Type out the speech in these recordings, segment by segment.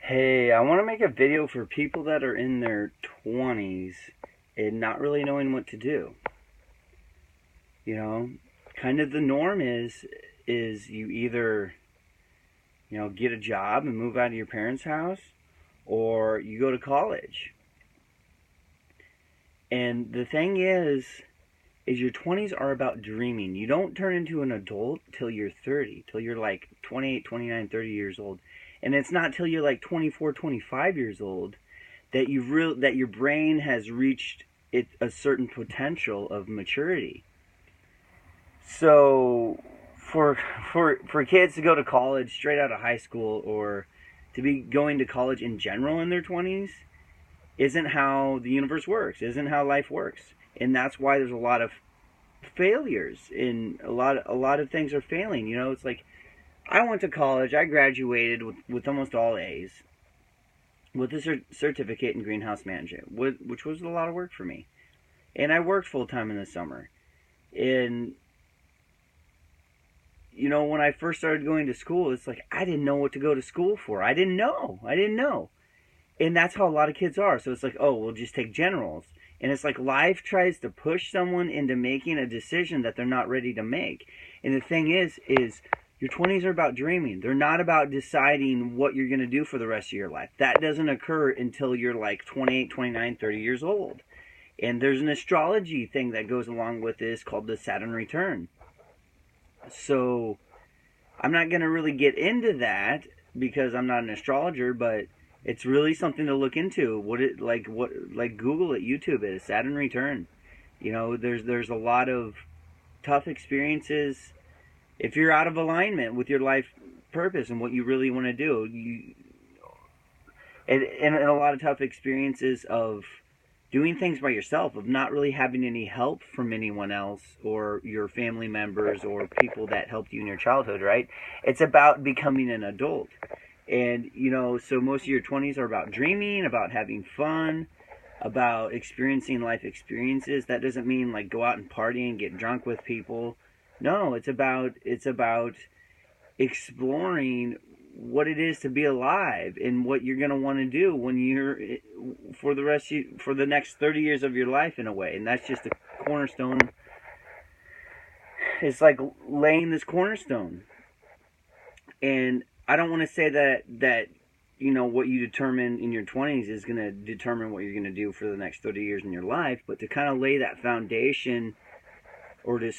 Hey, I want to make a video for people that are in their 20s and not really knowing what to do. You know, kind of the norm is you either, get a job and move out of your parents' house or you go to college. And the thing is your 20s are about dreaming. You don't turn into an adult till you're 30, till you're like 28, 29, 30 years old. And it's not till you're like 24, 25 years old that your brain has reached a certain potential of maturity. So for for kids to go to college straight out of high school or to be going to college in general in their 20s isn't how the universe works, isn't how life works. And that's why there's a lot of failures in a lot of things are failing. It's like I went to college, I graduated with almost all A's with a certificate in greenhouse management, which was a lot of work for me. And I worked full time in the summer. And when I first started going to school, it's like I didn't know what to go to school for. I didn't know. And that's how a lot of kids are. So it's like, oh, we'll just take generals. And it's like life tries to push someone into making a decision that they're not ready to make. And the thing is your 20s are about dreaming. They're not about deciding what you're going to do for the rest of your life. That doesn't occur until you're like 28, 29, 30 years old. And there's an astrology thing that goes along with this called the Saturn return. So I'm not going to really get into that because I'm not an astrologer, but it's really something to look into. What Google it, YouTube it, Saturn return. There's a lot of tough experiences if you're out of alignment with your life purpose and what you really want to do. And a lot of tough experiences of doing things by yourself, of not really having any help from anyone else or your family members or people that helped you in your childhood, right? It's about becoming an adult. And, so most of your 20s are about dreaming, about having fun, about experiencing life experiences. That doesn't mean like go out and party and get drunk with people. No, it's about exploring what it is to be alive and what you're going to want to do when you're for the next 30 years of your life in a way. And that's just a cornerstone. It's like laying this cornerstone. And I don't want to say that what you determine in your 20s is going to determine what you're going to do for the next 30 years in your life, but to kind of lay that foundation, or to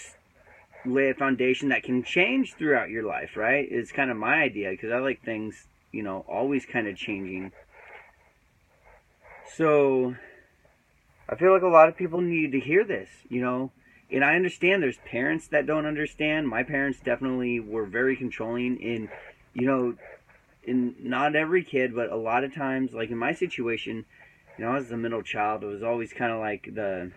lay a foundation that can change throughout your life, right? Is kind of my idea, because I like things, always kind of changing. So I feel like a lot of people need to hear this, and I understand there's parents that don't understand. My parents definitely were very controlling in not every kid, but a lot of times, like in my situation, I was the middle child. It was always kind of like the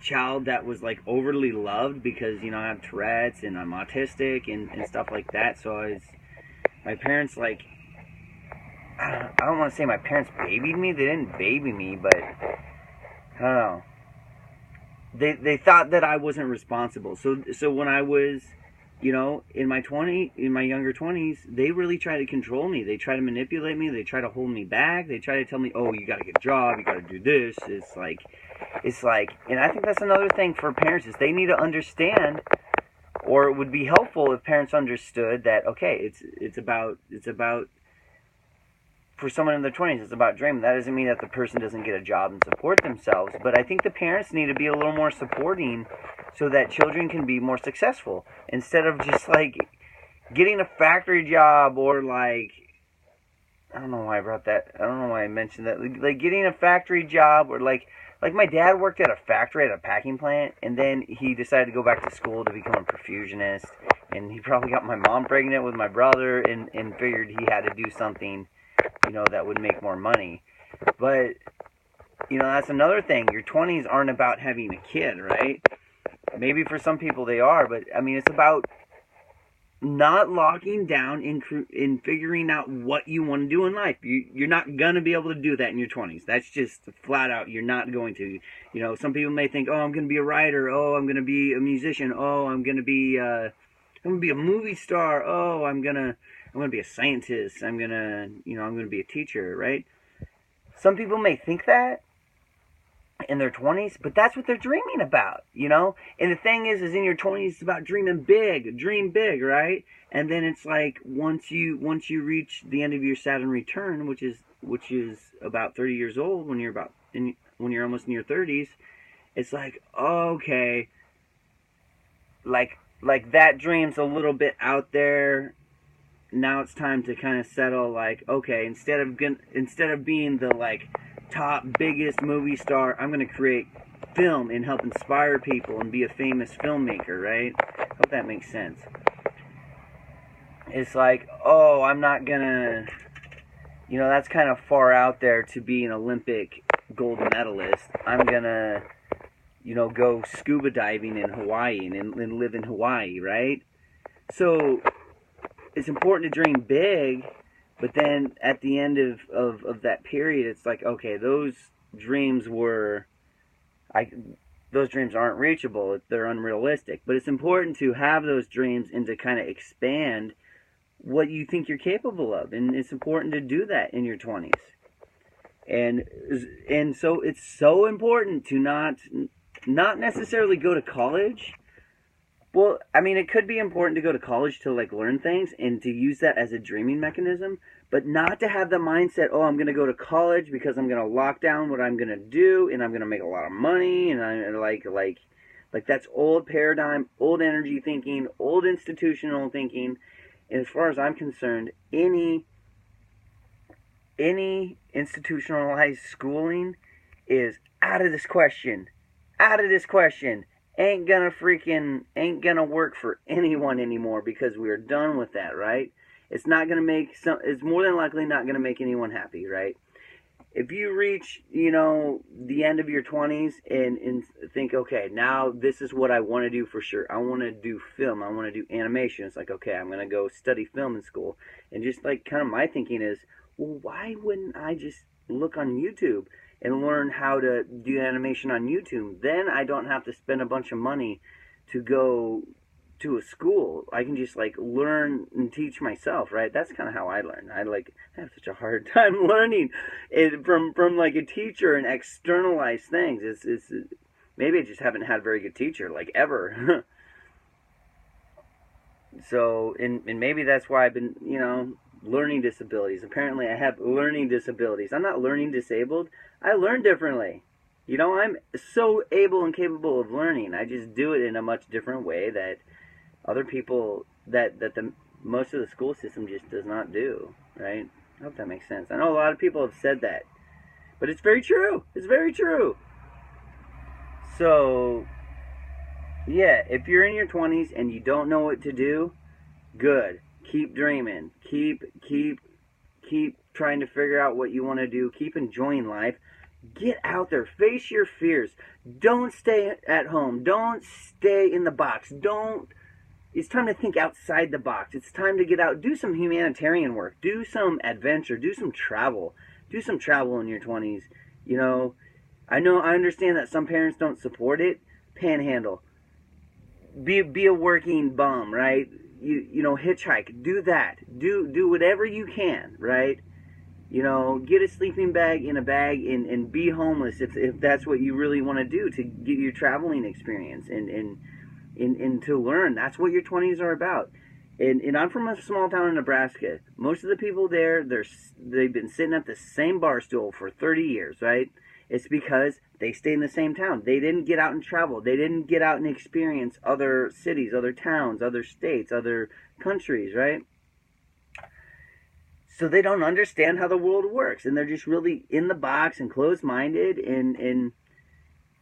child that was like overly loved because I have Tourette's and I'm autistic and stuff like that. So my parents, like, I don't want to say my parents babied me. They didn't baby me, but I don't know. They thought that I wasn't responsible. So when I was in my younger 20s, they really try to control me. They try to manipulate me. They try to hold me back. They try to tell me, oh, you got to get a job. You got to do this. It's like, and I think that's another thing for parents is they need to understand, or it would be helpful if parents understood that, okay, it's about for someone in their 20s, it's about dreaming. That doesn't mean that the person doesn't get a job and support themselves, but I think the parents need to be a little more supporting so that children can be more successful instead of just like getting a factory job, or like, I don't know why I brought that. I don't know why I mentioned that. Like getting a factory job, or like my dad worked at a factory, at a packing plant, and then he decided to go back to school to become a perfusionist, and he probably got my mom pregnant with my brother, and figured he had to do something that would make more money. But that's another thing. Your 20s aren't about having a kid, right? Maybe for some people they are, but I mean, it's about not locking down in figuring out what you want to do in life. You're not going to be able to do that in your 20s. That's just flat out, you're not going to. Some people may think, oh, I'm going to be a writer. Oh, I'm going to be a musician. Oh, I'm going to be a movie star. Oh, I'm going to I'm going to be a scientist. I'm going to be a teacher, right? Some people may think that in their 20s, but that's what they're dreaming about, you know? And the thing is in your 20s, it's about dream big, right? And then it's like, once you reach the end of your Saturn return, which is about 30 years old, when you're almost in your 30s, it's like, okay, like that dream's a little bit out there. Now it's time to kind of settle, like, okay, instead of being the like top biggest movie star, I'm going to create film and help inspire people and be a famous filmmaker, right? Hope that makes sense. It's like, oh, I'm not gonna, that's kind of far out there to be an Olympic gold medalist. I'm gonna, go scuba diving in Hawaii and live in Hawaii, right? So it's important to dream big, but then at the end of that period, it's like, okay, those dreams aren't reachable. They're unrealistic. But it's important to have those dreams and to kind of expand what you think you're capable of. And it's important to do that in your 20s. And so it's so important to not necessarily go to college. Well, I mean, it could be important to go to college to like learn things and to use that as a dreaming mechanism, but not to have the mindset, oh, I'm going to go to college because I'm going to lock down what I'm going to do and I'm going to make a lot of money, and I like that's old paradigm, old energy thinking, old institutional thinking. And as far as I'm concerned, any institutionalized schooling is out of this question. Ain't gonna work for anyone anymore, because we're done with that, right? It's more than likely not gonna make anyone happy, right? If you reach, the end of your 20s and think, okay, now this is what I want to do for sure. I want to do film. I want to do animation. It's like, okay, I'm going to go study film in school. And just like kind of my thinking is, well, why wouldn't I just look on YouTube and learn how to do animation on YouTube? Then I don't have to spend a bunch of money to go to a school. I can just like learn and teach myself, right? That's kind of how I learn. I have such a hard time learning it from like a teacher and externalize things. It's maybe I just haven't had a very good teacher, like, ever. So and maybe that's why I've been, learning disabilities. Apparently I have learning disabilities. I'm not learning disabled. I learn differently. I'm so able and capable of learning. I just do it in a much different way that other people, that the most of the school system just does not do, right? I hope that makes sense. I know a lot of people have said that, but it's very true. It's very true. So, yeah, if you're in your 20s and you don't know what to do, good. Keep dreaming. Keep trying to figure out what you want to do. Keep enjoying life. Get out there. Face your fears. Don't stay at home. Don't stay in the box. It's time to think outside the box. It's time to get out. Do some humanitarian work. Do some adventure. Do some travel. Do some travel in your 20s. I understand that some parents don't support it. Panhandle. Be a working bum, right? Hitchhike. Do that. Do whatever you can, right? Get a sleeping bag in a bag and be homeless if that's what you really want to do to get your traveling experience and to learn. That's what your 20s are about. And I'm from a small town in Nebraska. Most of the people there, they've been sitting at the same bar stool for 30 years, right? It's because they stayed in the same town. They didn't get out and travel. They didn't get out and experience other cities, other towns, other states, other countries, right? So they don't understand how the world works, and they're just really in the box and closed-minded. And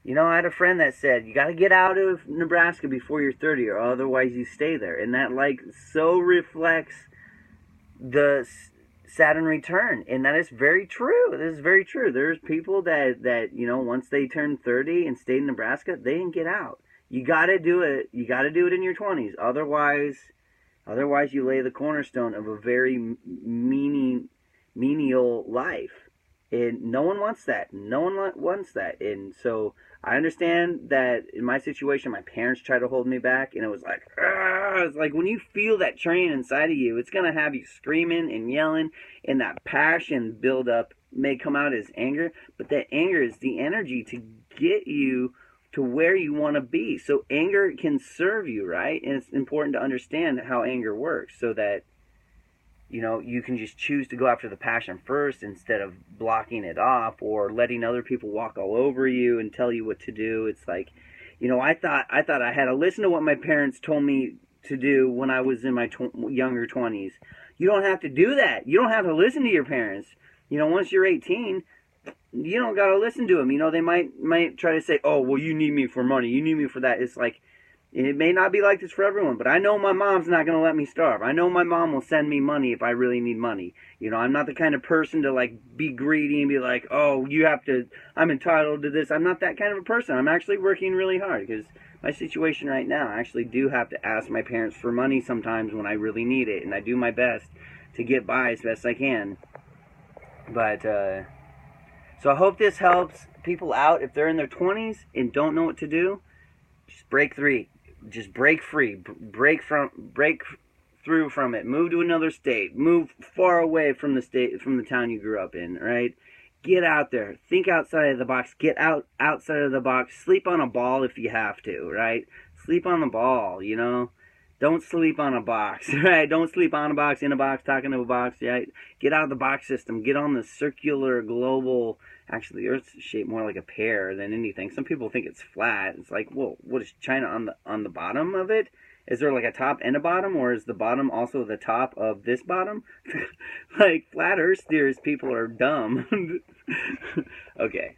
I had a friend that said, you got to get out of Nebraska before you're 30, or otherwise you stay there. And that so reflects the Saturn return, and that is very true. This is very true. There's people that once they turn 30 and stayed in Nebraska, they didn't get out. You got to do it. You got to do it in your 20s. Otherwise, you lay the cornerstone of a very menial life. And no one wants that. No one wants that. And so I understand that in my situation, my parents tried to hold me back, and it was like, "Argh!" It's like when you feel that train inside of you, it's gonna have you screaming and yelling, and that passion build up may come out as anger, but that anger is the energy to get you to where you want to be. So anger can serve you, right? And it's important to understand how anger works, so that you can just choose to go after the passion first instead of blocking it off or letting other people walk all over you and tell you what to do. It's like, I thought I had to listen to what my parents told me to do when I was in my younger 20s. You don't have to do that. You don't have to listen to your parents. Once you're 18, you don't got to listen to them. They might try to say, "Oh, well, you need me for money. You need me for that." It's like, it may not be like this for everyone, but I know my mom's not going to let me starve. I know my mom will send me money if I really need money. I'm not the kind of person to be greedy and be like, "Oh, I'm entitled to this." I'm not that kind of a person. I'm actually working really hard, because my situation right now, I actually do have to ask my parents for money sometimes when I really need it, and I do my best to get by as best I can. But, so I hope this helps people out if they're in their 20s and don't know what to do. Just break free. Just break free. Break through from it. Move to another state. Move far away from the town you grew up in, right? Get out there. Think outside of the box. Get outside of the box. Sleep on a ball if you have to, right? Sleep on the ball, Don't sleep on a box, right? Don't sleep on a box, in a box, talking to a box, right? Get out of the box system. Get on the circular global. Actually, the Earth's shaped more like a pear than anything. Some people think it's flat. It's like, whoa, what is China on the bottom of it? Is there like a top and a bottom, or is the bottom also the top of this bottom? Like, flat Earth theorists, people are dumb. Okay.